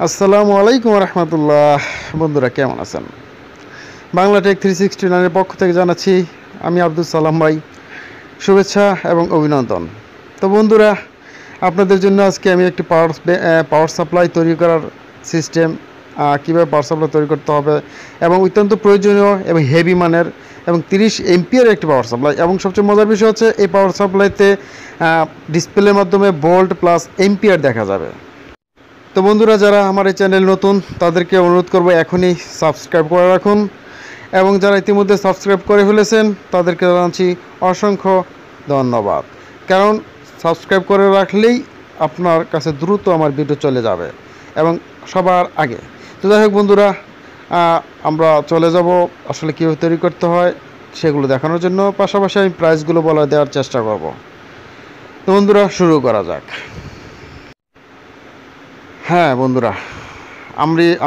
আসসালামু আলাইকুম রহমতুল্লাহ। বন্ধুরা কেমন আছেন? বাংলা টেক 369 এর পক্ষ থেকে জানাচ্ছি আমি আব্দুল সালাম ভাই শুভেচ্ছা এবং অভিনন্দন। তো বন্ধুরা, আপনাদের জন্য আজকে আমি একটি পাওয়ার সাপ্লাই তৈরি করার সিস্টেম, কীভাবে পাওয়ার সাপ্লাই তৈরি করতে হবে এবং অত্যন্ত প্রয়োজনীয় এবং হেভি মানের এবং 30 এমপিয়ার একটি পাওয়ার সাপ্লাই, এবং সবচেয়ে মজার বিষয় হচ্ছে এই পাওয়ার সাপ্লাইতে ডিসপ্লের মাধ্যমে ভোল্ট প্লাস এমপিয়ার দেখা যাবে। তো বন্ধুরা, যারা আমার এই চ্যানেল নতুন তাদেরকে অনুরোধ করব এখনই সাবস্ক্রাইব করে রাখুন, এবং যারা ইতিমধ্যে সাবস্ক্রাইব করে ফেলেছেন তাদেরকে জানাচ্ছি অসংখ্য ধন্যবাদ। কারণ সাবস্ক্রাইব করে রাখলেই আপনার কাছে দ্রুত আমার ভিডিও চলে যাবে এবং সবার আগে। তো যাই হোক বন্ধুরা, আমরা চলে যাব আসলে কীভাবে তৈরি করতে হয় সেগুলো দেখানোর জন্য, পাশাপাশি আমি প্রাইসগুলো দেওয়ার চেষ্টা করব। তো বন্ধুরা, শুরু করা যাক। হ্যাঁ বন্ধুরা,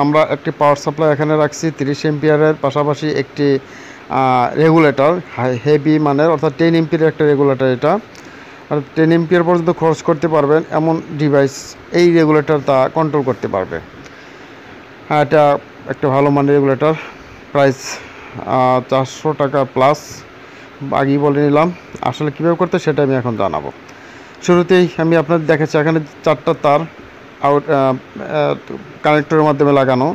আমরা একটি পাওয়ার সাপ্লাই এখানে রাখছি 30 এমপিয়ারের, পাশাপাশি একটি রেগুলেটর হেভি মানের, অর্থাৎ 10 এমপিয়ার একটা রেগুলেটর। এটা আর 10 এমপিয়ার পর্যন্ত খরচ করতে পারবেন এমন ডিভাইস এই রেগুলেটর তা কন্ট্রোল করতে পারবে। এটা একটা ভালো মানের রেগুলেটর, প্রাইস 400 টাকা প্লাস। আগেই বলে নিলাম, আসলে কীভাবে করতে সেটা আমি এখন জানাবো। শুরুতেই আমি আপনাদের দেখাচ্ছি, এখানে 4টা তার কানেক্টরের মাধ্যমে লাগানো।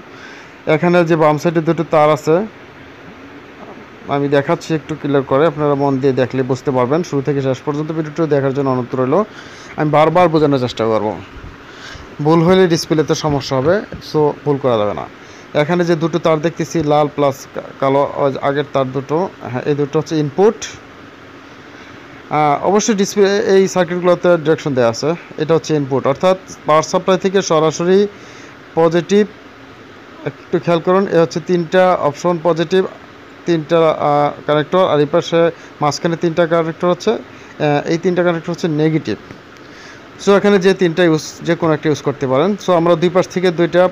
এখানে যে বাম সাইডে 2টো তার আছে, আমি দেখাচ্ছি একটু ক্লিয়ার করে, আপনারা মন দিয়ে দেখলে বুঝতে পারবেন। শুরু থেকে শেষ পর্যন্ত ভিডিওটা দেখার জন্য অনুরোধ রইল। আমি বারবার বোঝানোর চেষ্টা করব, ভুল হলে ডিসপ্লেতে সমস্যা হবে, সো ভুল করা যাবে না। এখানে যে 2টো তার দেখতেছি, লাল প্লাস কালো, আগের তার 2টো, হ্যাঁ এই 2টো হচ্ছে ইনপুট। অবশ্যই ডিসপ্লে এই সার্কিটগুলোতে ডিরেকশন দেওয়া আছে। এটা হচ্ছে ইনপুট, অর্থাৎ পাওয়ার সাপ্লাই থেকে সরাসরি পজিটিভ। একটু খেয়াল করুন, এ হচ্ছে 3টা অপশন পজিটিভ, 3টা কানেক্টর, আর এই পাশে মাঝখানে 3টা কানেক্টর হচ্ছে, এই 3টা কানেক্টর হচ্ছে নেগেটিভ। সো এখানে যে কোনো একটা ইউজ করতে পারেন। সো আমরা দুই পাশ থেকে 2টা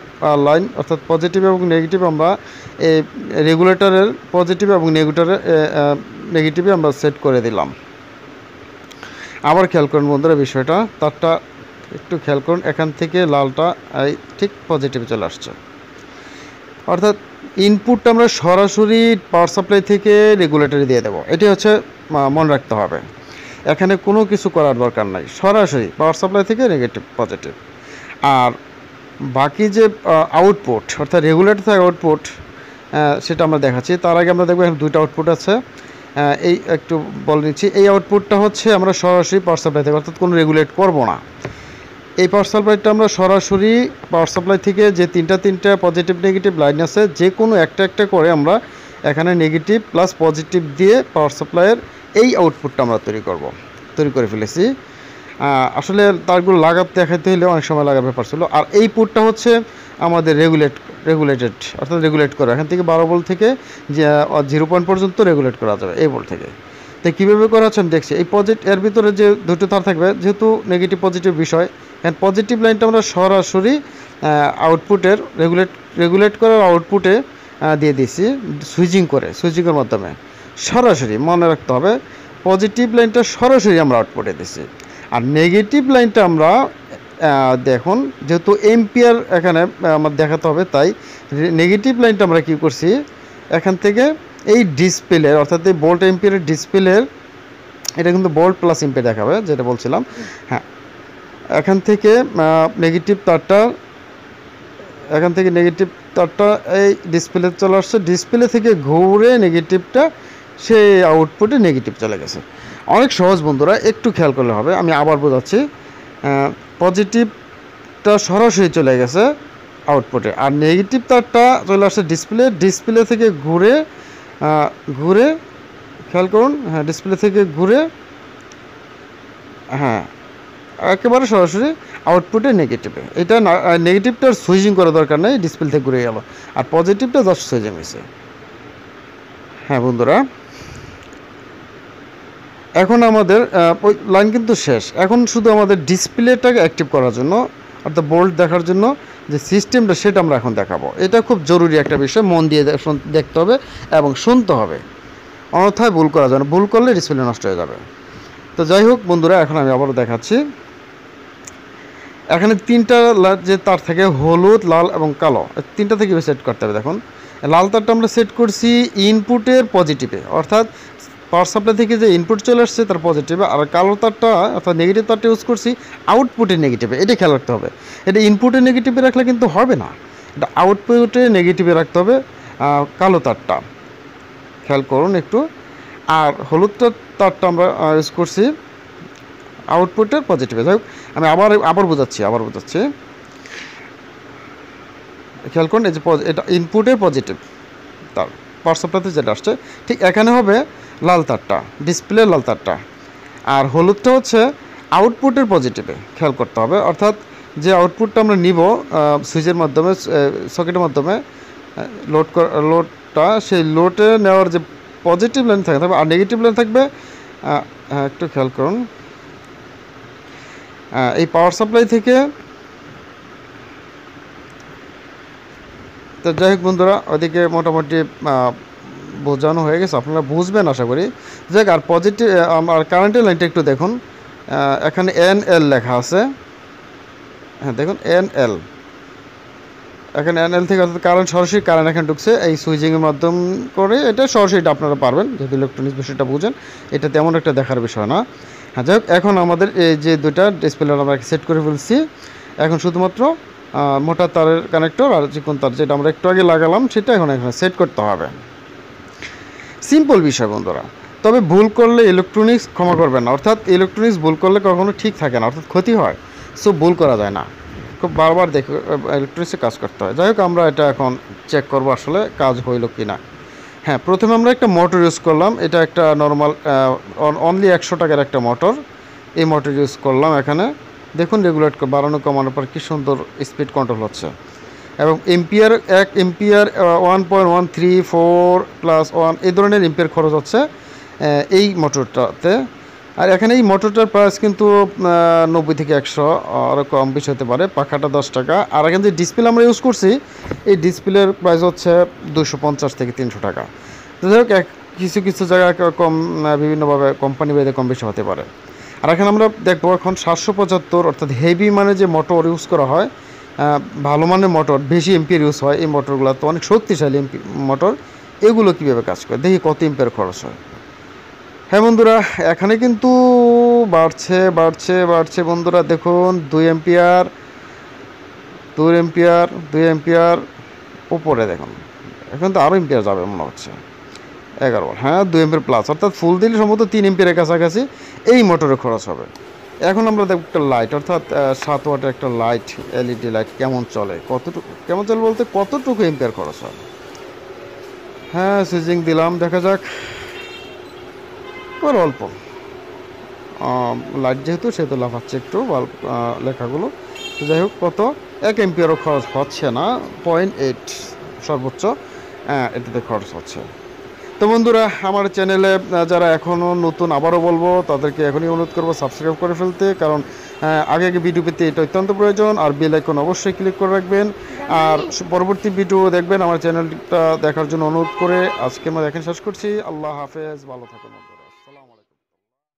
লাইন, অর্থাৎ পজিটিভ এবং নেগেটিভ, আমরা এই রেগুলেটরের পজিটিভ এবং নেগেটিভে আমরা সেট করে দিলাম। আবার খেয়াল করুন বন্ধুরা বিষয়টা, তারটা একটু খেয়াল করুন, এখান থেকে লালটা ঠিক পজিটিভে চলে আসছে, অর্থাৎ ইনপুটটা আমরা সরাসরি পাওয়ার সাপ্লাই থেকে রেগুলেটরে দিয়ে দেবো। এটি হচ্ছে মনে রাখতে হবে, এখানে কোনো কিছু করার দরকার নাই, সরাসরি পাওয়ার সাপ্লাই থেকে নেগেটিভ পজিটিভ। আর বাকি যে আউটপুট, অর্থাৎ রেগুলেটর থেকে আউটপুট, সেটা আমরা দেখাচ্ছি। তার আগে আমরা দেখবো এখানে 2টা আউটপুট আছে। এই একটু বলে নিচ্ছি, এই আউটপুটটা হচ্ছে আমরা সরাসরি পাওয়ার সাপ্লাই থেকে, অর্থাৎ কোনো রেগুলেট করব না। এই পাওয়ার সাপ্লাইটা আমরা সরাসরি পাওয়ার সাপ্লাই থেকে যে 3টা পজিটিভ নেগেটিভ লাইন আছে, যে কোনো একটা করে আমরা এখানে নেগেটিভ প্লাস পজিটিভ দিয়ে পাওয়ার সাপ্লাইয়ের এই আউটপুটটা আমরা তৈরি করে ফেলেছি। আসলে তারগুলো দেখাতে হলে অনেক সময় লাগার ব্যাপার ছিল। আর এই পোর্টটা হচ্ছে আমাদের রেগুলেটেড, অর্থাৎ রেগুলেট করা, এখান থেকে 12 ভোল্ট থেকে যে 0 পয়েন্ট পর্যন্ত রেগুলেট করা যাবে এই ভোল্ট থেকে। তো কীভাবে করা হচ্ছে আমি দেখছি। এই এর ভিতরে যে 2টো তার থাকবে, যেহেতু নেগেটিভ পজিটিভ বিষয়, এখানে পজিটিভ লাইনটা আমরা সরাসরি আউটপুটের রেগুলেট করার আউটপুটে দিয়ে দিয়েছি, সুইচিংয়ের মাধ্যমে সরাসরি। মনে রাখতে হবে, পজিটিভ লাইনটা সরাসরি আমরা আউটপুটে দিচ্ছি, আর নেগেটিভ লাইনটা আমরা দেখুন, যেহেতু এম্পিয়ার এখানে আমার দেখাতে হবে, তাই নেগেটিভ লাইনটা আমরা কী করছি, এখান থেকে এই ডিসপ্লের, অর্থাৎ এই ভোল্ট এম্পিয়ারের ডিসপ্লের, এটা কিন্তু ভোল্ট প্লাস এম্পিয়ার দেখাবে যেটা বলছিলাম। হ্যাঁ, এখান থেকে নেগেটিভ তারটা এই ডিসপ্লে চলে আসছে, ডিসপ্লে থেকে ঘুরে নেগেটিভটা সেই আউটপুটে নেগেটিভ চলে গেছে। অনেক সহজ বন্ধুরা, একটু খেয়াল করলে হবে। আমি আবার বোঝাচ্ছি, পজিটিভটা সরাসরি চলে গেছে আউটপুটে, আর নেগেটিভ তারটা চলে আসছে ডিসপ্লে থেকে ঘুরে খেয়াল করুন, হ্যাঁ ডিসপ্লে থেকে ঘুরে, হ্যাঁ একেবারে সরাসরি আউটপুটে নেগেটিভে। এটা নেগেটিভটার সুইচিং করা দরকার নেই, ডিসপ্লে থেকে ঘুরে গেল, আর পজিটিভটা জাস্ট সুইচিং হয়েছে। হ্যাঁ বন্ধুরা, এখন আমাদের ওই লাইন কিন্তু শেষ। এখন শুধু আমাদের ডিসপ্লেটাকে অ্যাক্টিভ করার জন্য অর্থাৎ বোল্ট দেখার জন্য যে সিস্টেমটা সেটা আমরা এখন দেখাবো। এটা খুব জরুরি একটা বিষয়, মন দিয়ে দেখতে হবে এবং শুনতে হবে, অন্যথায় ভুল করা যাবে না, ভুল করলে ডিসপ্লে নষ্ট হয়ে যাবে। তো যাই হোক বন্ধুরা, এখন আমি আবারও দেখাচ্ছি। এখানে তিনটা যে তার থাকে, হলুদ, লাল এবং কালো, তিনটা থেকে সেট করতে হবে। দেখুন লাল তারটা আমরা সেট করছি ইনপুটের পজিটিভে, অর্থাৎ পাওয়ার সাপ্লাই থেকে যে ইনপুট চলে আসছে তার পজিটিভে, আর কালো তারটা অর্থাৎ নেগেটিভ তারটা ইউজ করছি আউটপুটের নেগেটিভে। এটা খেয়াল রাখতে হবে, এটা ইনপুটের নেগেটিভে রাখলে কিন্তু হবে না, এটা আউটপুটে নেগেটিভে রাখতে হবে কালো তারটা, খেয়াল করুন একটু। আর হলুদ তারটা আমরা ইউজ করছি আউটপুটের পজিটিভে। যাই হোক, আমি আবার বোঝাচ্ছি খেয়াল করুন। এই যে এটা ইনপুটের পজিটিভ তার, পাওয়ার সাপ্লাইতে যেটা আসছে, ঠিক এখানে হবে লাল তারটা, ডিসপ্লে লাল তারটা, আর হলুদটা হচ্ছে আউটপুটের পজিটিভে, খেয়াল করতে হবে। অর্থাৎ যে আউটপুটটা আমরা নিব সুইচের মাধ্যমে, সকেটের মাধ্যমে লোডটা, সেই লোডে নেওয়ার যে পজিটিভ লাইন থাকবে আর নেগেটিভ লাইন থাকবে, একটু খেয়াল করুন। এই পাওয়ার সাপ্লাই থেকে, তো যাই হোক বন্ধুরা, ওইদিকে মোটামুটি বোঝানো হয়ে গেছে, আপনারা বুঝবেন আশা করি। যাক, আর পজিটিভ আর কারেন্টের লাইনটা একটু দেখুন, এখানে NL লেখা আছে। হ্যাঁ দেখুন NL, এখানে NL থেকে অর্থাৎ কারেন্ট, সরাসরি কারেন্ট এখানে ঢুকছে এই সুইচিংয়ের মাধ্যম করে। এটা সরাসরি এটা আপনারা পারবেন, যেহেতু ইলেকট্রনিক্স বিষয়টা বুঝেন, এটা তেমন একটা দেখার বিষয় না। হ্যাঁ যাই হোক, এখন আমাদের এই যে দুইটা ডিসপ্লে আমরা সেট করে ফেলছি। এখন শুধুমাত্র মোটা তারের কানেক্টর আর চিকন তার যেটা আমরা একটু আগে লাগালাম সেটা এখন এখানে সেট করতে হবে। সিম্পল বিষয় বন্ধুরা, তবে ভুল করলে ইলেকট্রনিক্স ক্ষমা করবেন না, অর্থাৎ ইলেকট্রনিক্স ভুল করলে কখনো ঠিক থাকে না, অর্থাৎ ক্ষতি হয়, সো ভুল করা যায় না, খুব বারবার দেখে ইলেকট্রনিক্সে কাজ করতে হয়। যাই হোক, আমরা এটা এখন চেক করবো আসলে কাজ হইল কি না। হ্যাঁ, প্রথমে আমরা একটা মোটর ইউজ করলাম, এটা একটা নর্মাল অনলি 100 টাকার একটা মোটর, এই মোটর ইউজ করলাম। এখানে দেখুন রেগুলেট বাড়ানো কমানোর পর কী সুন্দর স্পিড কন্ট্রোল হচ্ছে, এবং এম্পিয়ার 1 এম্পিয়ার 1.134 + 1 এই ধরনের এম্পিয়ার খরচ হচ্ছে এই মোটরটাতে। আর এখানে এই মোটরটার প্রাইস কিন্তু 90 থেকে 100, আরও কম বেশি হতে পারে। পাখাটা 10 টাকা। আর এখানে যে ডিসপ্লে আমরা ইউজ করছি, এই ডিসপ্লের প্রাইস হচ্ছে 250 থেকে 300 টাকা। যাই হোক, কিছু কিছু জায়গায় কম, বিভিন্নভাবে কোম্পানি ভেদে কম বেশি হতে পারে। আর এখানে আমরা দেখবো এখন 775 অর্থাৎ হেভি মানে যে মোটর ইউজ করা হয়, ভালো মানের মোটর, বেশি এম্পিয়ার ইউজ হয়, এই মোটরগুলো তো অনেক শক্তিশালী মোটর, এগুলো কীভাবে কাজ করে দেখি কত এম্পিয়ার খরচ হয়। হ্যাঁ বন্ধুরা, এখানে কিন্তু বাড়ছে বাড়ছে বাড়ছে বন্ধুরা, দেখুন 2 এম্পিয়ার 2 এম্পিয়ার 2 এম্পিয়ার উপরে দেখুন, এখন তো আরও এম্পিয়ার যাবে মনে হচ্ছে 11। হ্যাঁ, 2 এম্পিয়ার প্লাস, অর্থাৎ ফুল দিলে সম্ভবত 3 এম্পিয়ারের কাছাকাছি এই মোটরে খরচ হবে। এখন আমরা দেখব একটা লাইট, অর্থাৎ 7 ওয়াটের একটা লাইট, LED লাইট কেমন চলে, কেমন চলে বলতে কতটুকু এম্পিয়ার খরচ হয়। হ্যাঁ, সুইচিং দিলাম, দেখা যাক। অল্প লাইট যেহেতু, সেহেতু লাফাচ্ছে একটু বাল্ব লেখাগুলো। তো যাই হোক, কত 1 এম্পিয়ারও খরচ হচ্ছে না, 0.8 সর্বোচ্চ এটাতে খরচ হচ্ছে। তো বন্ধুরা, আমার চ্যানেলে যারা এখনও নতুন, আবারও বলবো তাদেরকে এখনই অনুরোধ করবো সাবস্ক্রাইব করে ফেলতে, কারণ আগে ভিডিও পেতে এটা অত্যন্ত প্রয়োজন। আর বেল আইকন অবশ্যই ক্লিক করে রাখবেন, আর পরবর্তী ভিডিও দেখবেন। আমার চ্যানেলটা দেখার জন্য অনুরোধ করে আজকে আমরা এখানে শেষ করছি। আল্লাহ হাফেজ, ভালো থাকুন।